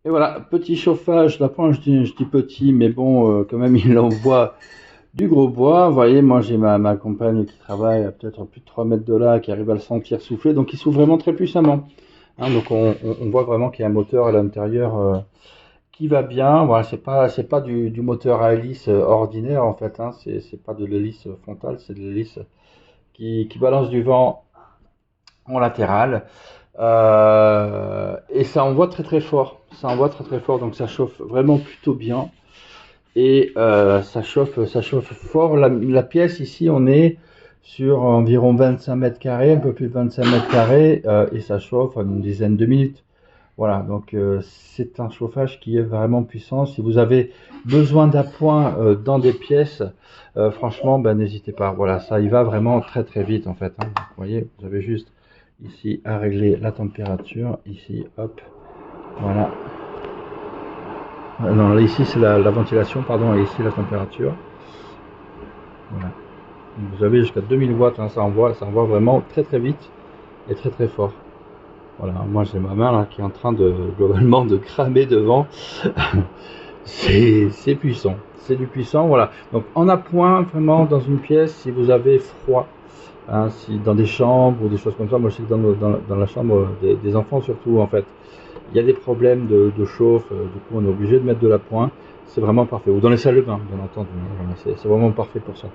Et voilà, petit chauffage d'appoint, je dis petit, mais bon, quand même, il envoie du gros bois. Vous voyez, moi j'ai ma compagne qui travaille à peut-être plus de 3 mètres de là, qui arrive à le sentir souffler, donc il souffle vraiment très puissamment. Hein, donc on voit vraiment qu'il y a un moteur à l'intérieur qui va bien. Voilà, c'est pas du moteur à hélice ordinaire en fait, hein, c'est pas de l'hélice frontale, c'est de l'hélice qui balance du vent en latéral. Et ça envoie très très fort. Ça envoie très très fort, donc ça chauffe vraiment plutôt bien. Et ça chauffe fort. La pièce ici, on est sur environ 25 mètres carrés, un peu plus de 25 mètres carrés, et ça chauffe une dizaine de minutes. Voilà, donc c'est un chauffage qui est vraiment puissant. Si vous avez besoin d'appoint dans des pièces, franchement, ben, n'hésitez pas. Voilà, ça y va vraiment très très vite en fait, hein. Donc, vous voyez, vous avez juste ici à régler la température. Ici, hop, voilà. Non, là, ici c'est la ventilation, pardon, et ici la température. Voilà. Donc, vous avez jusqu'à 2000 watts, hein, ça envoie vraiment très très vite et très très fort. Voilà, moi j'ai ma main là qui est en train de globalement de cramer devant. C'est puissant, c'est du puissant, voilà. Donc en appoint vraiment dans une pièce, si vous avez froid, hein, si dans des chambres ou des choses comme ça, moi je sais que dans la chambre des enfants surtout en fait, il y a des problèmes de chauffe, du coup on est obligé de mettre de l'appoint, c'est vraiment parfait. Ou dans les salles de bain, bien entendu, hein, voilà, c'est vraiment parfait pour ça.